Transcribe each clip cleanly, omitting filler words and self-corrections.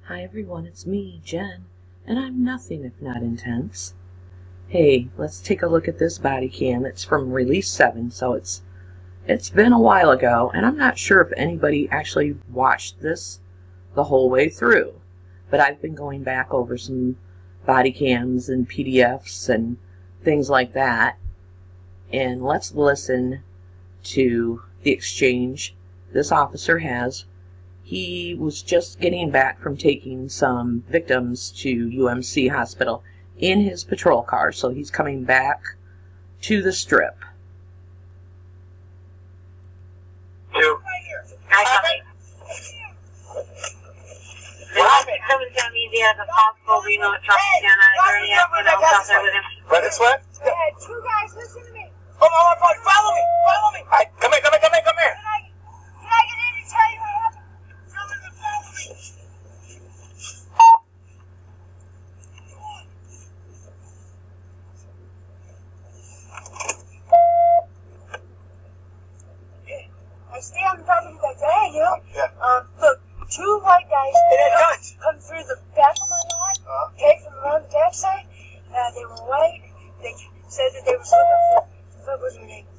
Hi everyone, it's me, Jen, and I'm nothing if not intense. Hey, let's take a look at this body cam. It's from Release 7, so it's been a while ago, and I'm not sure if anybody actually watched this the whole way through. But I've been going back over some body cams and PDFs and things like that. And let's listen to the exchange this officer has. He was just getting back from taking some victims to UMC hospital in his patrol car, so he's coming back to the strip. Someone's going to be there as a possible Reno truck again. Is there any anyone else out there with him? Right this way? Yeah, two guys, listen to me. Hold on, follow me, follow me. All right, come here. Can I get in and tell you what happened? Someone can follow me. I stay on the property like that, you know? Yeah. Look, two white guys come through the back of my lawn, came from around the back side. They were white. They said that they were looking for, what was her name?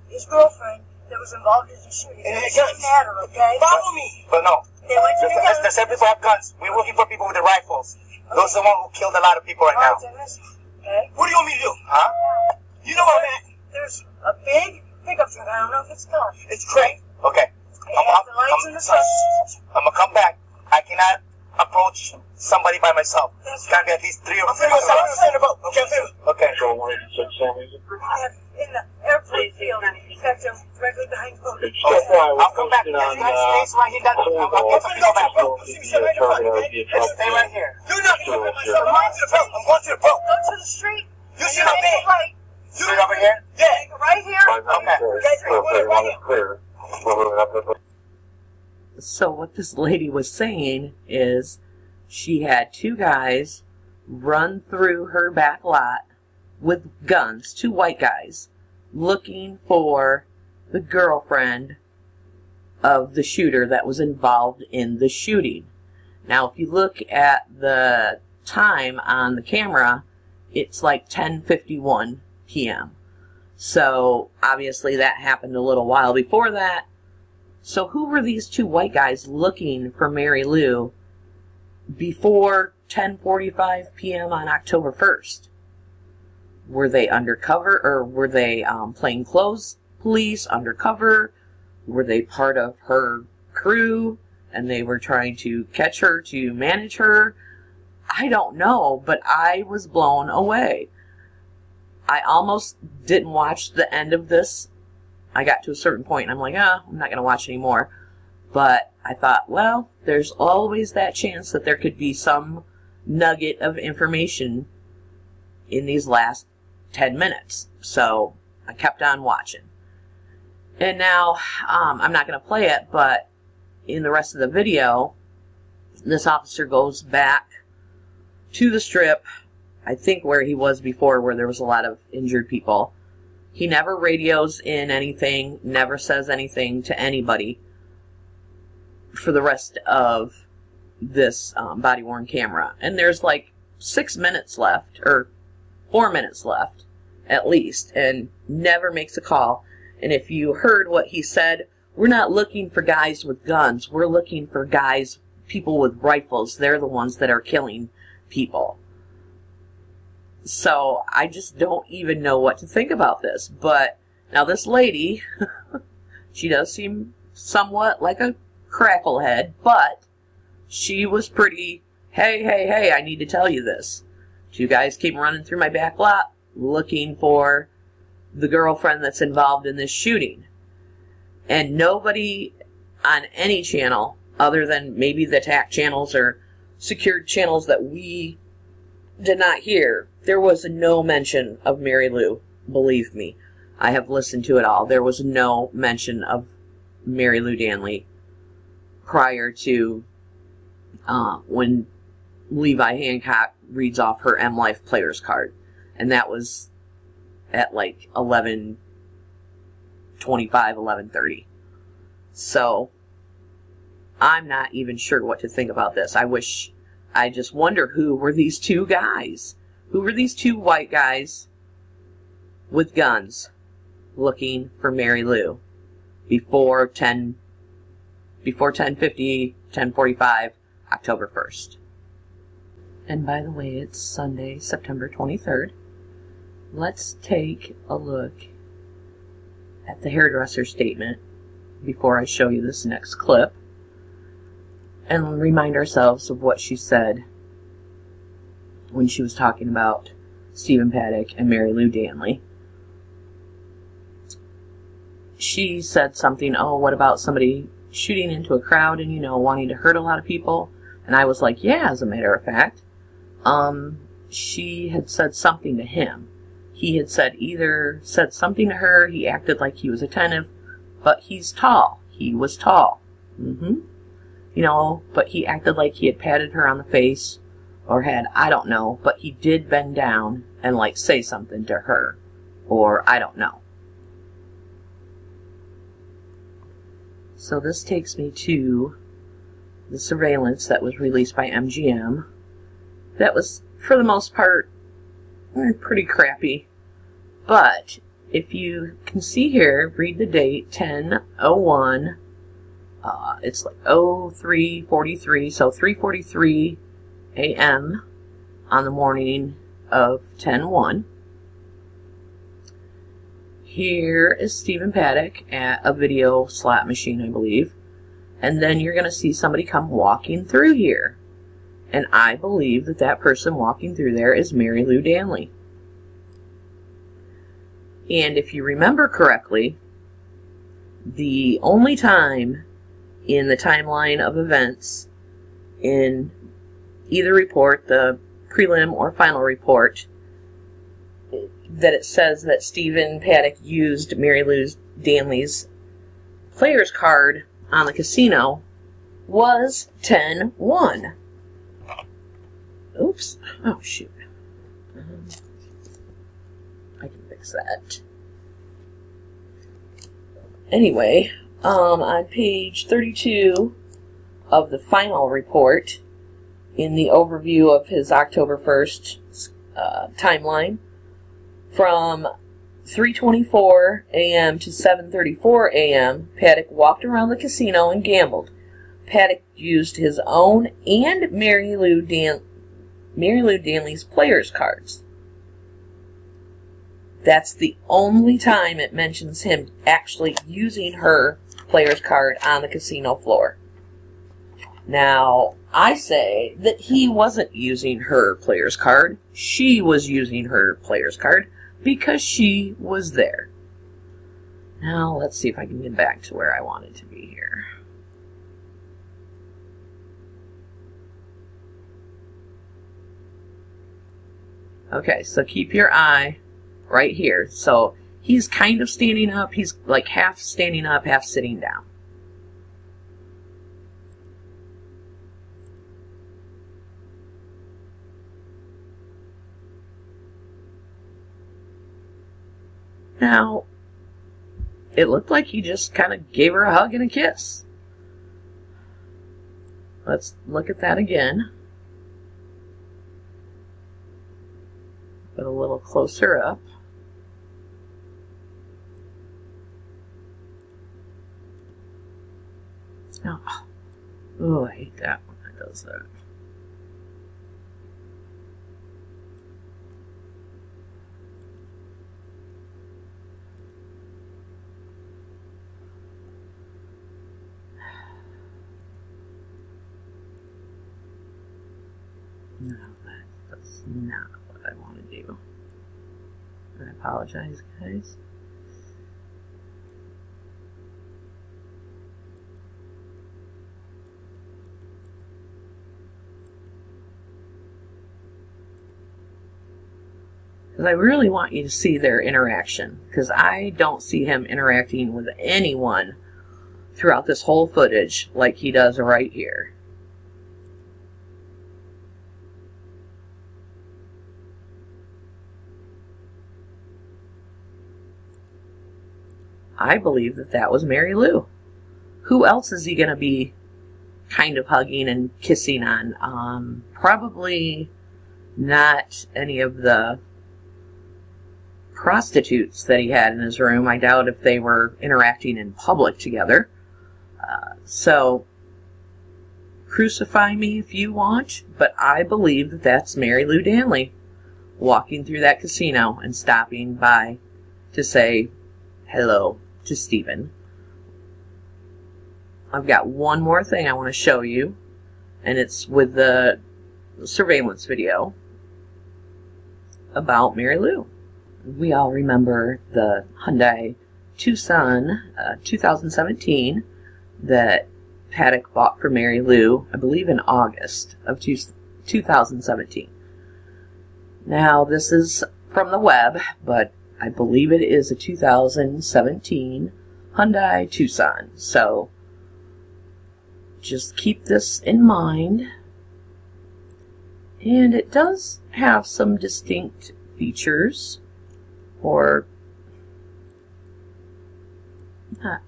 His girlfriend that was involved in the shooting. And it doesn't matter, okay? Follow me. But no. They went to the same people have guns. We're looking for people with the rifles. Okay. Those are the ones who killed a lot of people right now. Okay. What do you want me to do? Huh? You know what, man? There's a big pickup truck. I don't know if it's gone. It's great. Okay. It has the lights in the front. I'm going to come back. I cannot approach somebody by myself. It's got to be at least 3 or 4 of us. Okay. In the airplane field, in fact, they're directly behind the boat. I'll come back. There's a nice space right here. I'll get some people back. Stay right here. Do not go to my son. I'm going to the boat. Go to the street. You see my man? Right. Street over here? Yeah. Right here. Okay. So what this lady was saying is she had two guys run through her back lot with guns, two white guys, looking for the girlfriend of the shooter that was involved in the shooting. Now, if you look at the time on the camera, it's like 10:51 p.m. So, obviously that happened a little while before that. So who were these two white guys looking for Marilou before 10:45 p.m. on October 1st? Were they undercover, or were they plainclothes police undercover? Were they part of her crew and they were trying to catch her to manage her? I don't know, but I was blown away. I almost didn't watch the end of this. I got to a certain point and I'm like, I'm not going to watch anymore. But I thought, well, there's always that chance that there could be some nugget of information in these last 10 minutes. So I kept on watching. And now, I'm not going to play it, but in the rest of the video, this officer goes back to the strip, I think where he was before, where there was a lot of injured people. He never radios in anything, never says anything to anybody for the rest of this body-worn camera. And there's like 6 minutes left, or 4 minutes left, at least, and never makes a call. And if you heard what he said, we're not looking for guys with guns. We're looking for guys, people with rifles. They're the ones that are killing people. So I just don't even know what to think about this. But now this lady, she does seem somewhat like a cracklehead, but she was pretty, hey, I need to tell you this. Two guys came running through my back lot looking for the girlfriend that's involved in this shooting. And nobody on any channel, other than maybe the TAC channels or secured channels that we did not hear, there was no mention of Marilou. Believe me, I have listened to it all. There was no mention of Marilou Danley prior to when Levi Hancock reads off her M Life player's card. And that was at like 11:25, 11:30. So I'm not even sure what to think about this. I wish I just wonder, who were these two guys? Who were these two white guys with guns looking for Marilou before 10:50, 10:45, October 1st? And by the way, it's Sunday, September 23rd. Let's take a look at the hairdresser statement before I show you this next clip, and remind ourselves of what she said when she was talking about Stephen Paddock and Marilou Danley. She said something, oh, what about somebody shooting into a crowd and, you know, wanting to hurt a lot of people? And I was like, yeah, as a matter of fact. She had said something to him. He had said something to her, he acted like he was attentive, but he's tall. He was tall. You know, but he acted like he had patted her on the face, or had, I don't know, but he did bend down and, like, say something to her, or I don't know. So this takes me to the surveillance that was released by MGM. That was, for the most part, pretty crappy. But if you can see here, read the date, 10/01. It's like 03:43, so 3:43 a.m. on the morning of 10/1. Here is Stephen Paddock at a video slot machine, I believe. And then you're going to see somebody come walking through here. And I believe that that person walking through there is Marilou Danley. And if you remember correctly, the only time in the timeline of events in either report, the prelim or final report, that it says that Stephen Paddock used Marilou Danley's player's card on the casino was 10/1. Oops. Oh, shoot. I can fix that. Anyway, on page 32 of the final report, in the overview of his October 1st timeline, from 3:24 a.m. to 7:34 a.m., Paddock walked around the casino and gambled. Paddock used his own and Marilou Danley's players' cards. That's the only time it mentions him actually using her player's card on the casino floor. Now, I say that he wasn't using her player's card. She was using her player's card because she was there. Now, let's see if I can get back to where I wanted to be here. Okay, so keep your eye right here. So he's kind of standing up. He's like half standing up, half sitting down. Now, it looked like he just kind of gave her a hug and a kiss. Let's look at that again. But a little closer up. Oh, I hate that when that does that. No, that's not what I want to do. I apologize, guys. Because I really want you to see their interaction. Because I don't see him interacting with anyone throughout this whole footage like he does right here. I believe that that was Marilou. Who else is he going to be kind of hugging and kissing on. Probably not any of the prostitutes that he had in his room. I doubt if they were interacting in public together. So, crucify me if you want, but I believe that that's Marilou Danley walking through that casino and stopping by to say hello to Stephen. I've got one more thing I want to show you, and it's with the surveillance video about Marilou. We all remember the Hyundai Tucson 2017 that Paddock bought for Marilou, I believe in August of 2017. Now, this is from the web, but I believe it is a 2017 Hyundai Tucson. So, just keep this in mind. And it does have some distinct features, or not,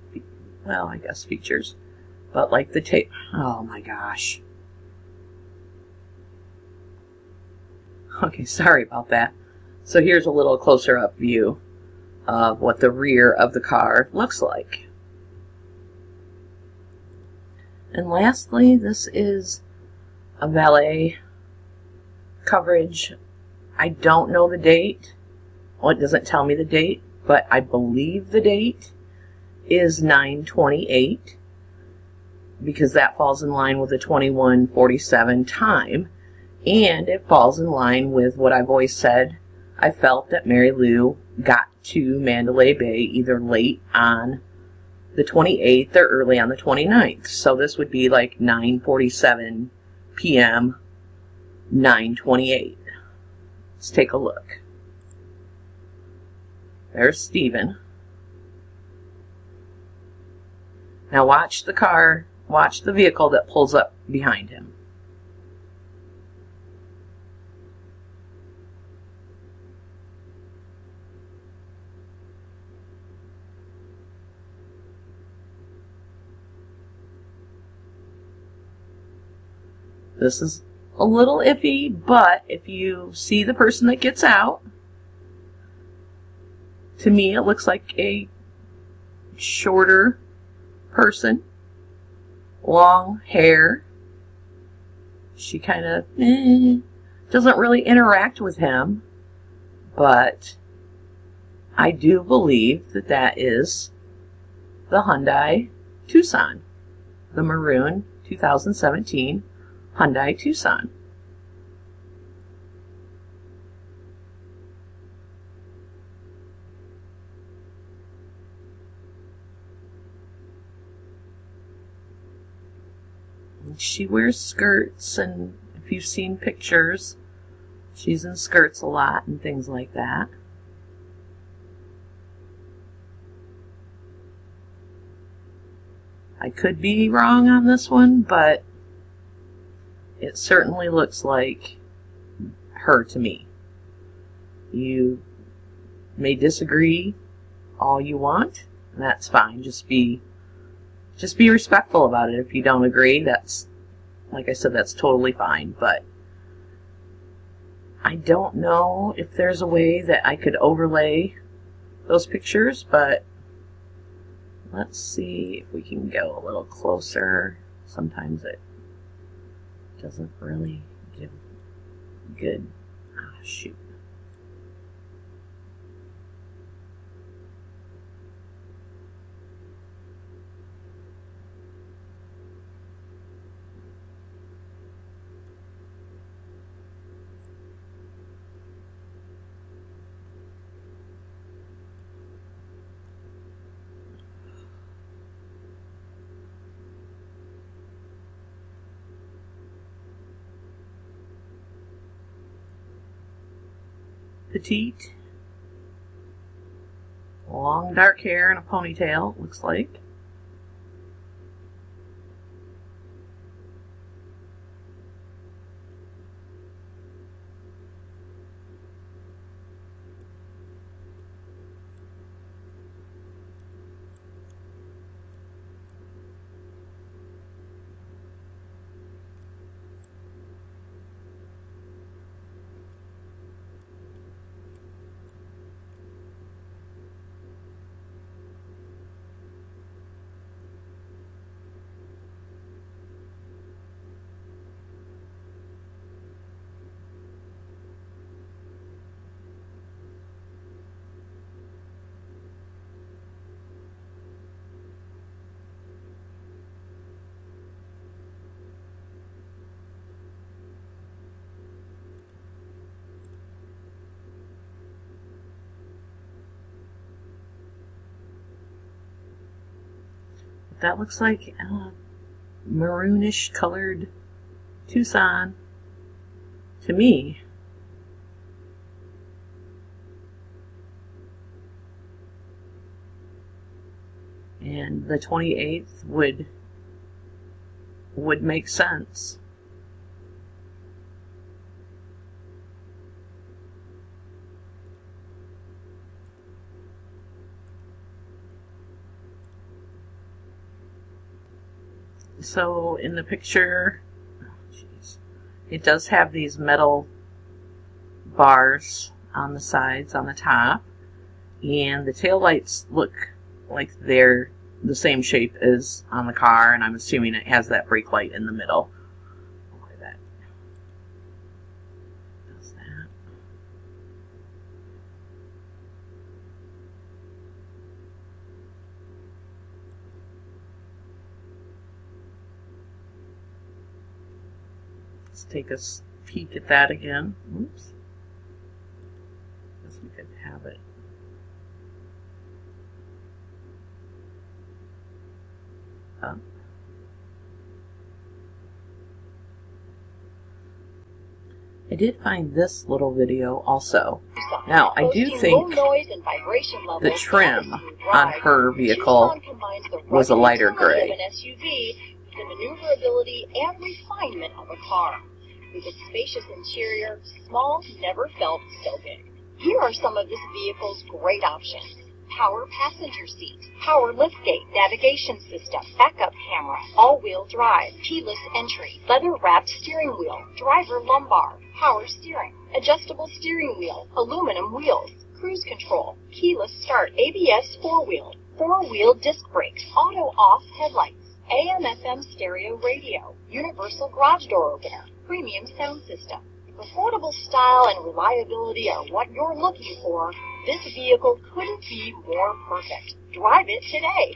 well, I guess features, but like the tape. Oh my gosh. Okay, sorry about that. So here's a little closer up view of what the rear of the car looks like. And lastly, this is a Valet Coverage. I don't know the date. Well, it doesn't tell me the date, but I believe the date is 9/28 because that falls in line with the 21:47 time, and it falls in line with what I've always said. I felt that Marilou got to Mandalay Bay either late on the 28th or early on the 29th. So this would be like 9:47 p.m., 9/28. Let's take a look. There's Stephen. Now watch the car, watch the vehicle that pulls up behind him. This is a little iffy, but if you see the person that gets out, to me it looks like a shorter person, long hair. She kind of doesn't really interact with him, but I do believe that that is the Hyundai Tucson, the maroon 2017 Hyundai Tucson. She wears skirts, and if you've seen pictures, she's in skirts a lot and things like that. I could be wrong on this one, but it certainly looks like her to me. You may disagree all you want, and that's fine. Just be respectful about it. If you don't agree, that's, like I said, that's totally fine. But I don't know if there's a way that I could overlay those pictures, but let's see if we can go a little closer. Sometimes it doesn't really give good, shoot. Petite, long dark hair and a ponytail, looks like. That looks like a maroonish colored Tucson to me. And the 28th would make sense. So in the picture, it does have these metal bars on the sides, on the top, and the taillights look like they're the same shape as on the car, and I'm assuming it has that brake light in the middle. Look at that. Does that. Let's take a peek at that again. Oops. Guess we could have it. Up. I did find this little video also. Now, I do think the trim on her vehicle was a lighter gray. The maneuverability and refinement of a car. With its spacious interior, small never felt so big. Here are some of this vehicle's great options. Power passenger seat, power liftgate, navigation system, backup camera, all-wheel drive, keyless entry, leather-wrapped steering wheel, driver lumbar, power steering, adjustable steering wheel, aluminum wheels, cruise control, keyless start, ABS four-wheel disc brakes, auto-off headlights, AM/FM stereo radio, universal garage door opener, premium sound system. If affordable style and reliability are what you're looking for, this vehicle couldn't be more perfect. Drive it today.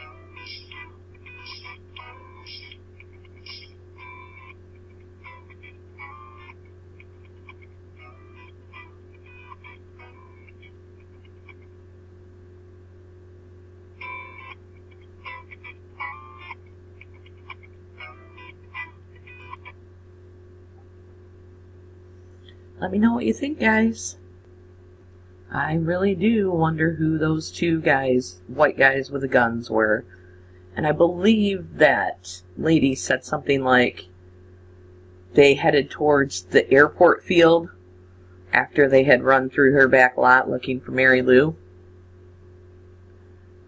Let me know what you think, guys. I really do wonder who those two guys, white guys with the guns, were. And I believe that lady said something like they headed towards the airport field after they had run through her back lot looking for Marilou.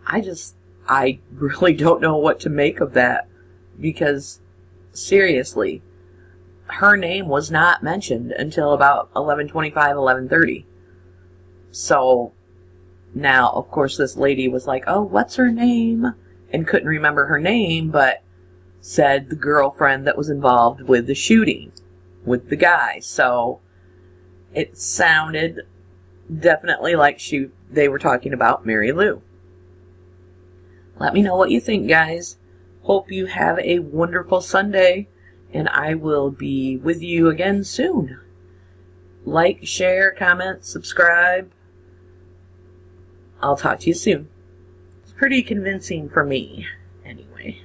I really don't know what to make of that, because seriously, her name was not mentioned until about 11:25, 11:30. So now, of course, this lady was like, oh, what's her name? And couldn't remember her name, but said the girlfriend that was involved with the shooting with the guy. So it sounded definitely like they were talking about Marilou. Let me know what you think, guys. Hope you have a wonderful Sunday, and I will be with you again soon. Like, share, comment, subscribe. I'll talk to you soon. It's pretty convincing for me, anyway.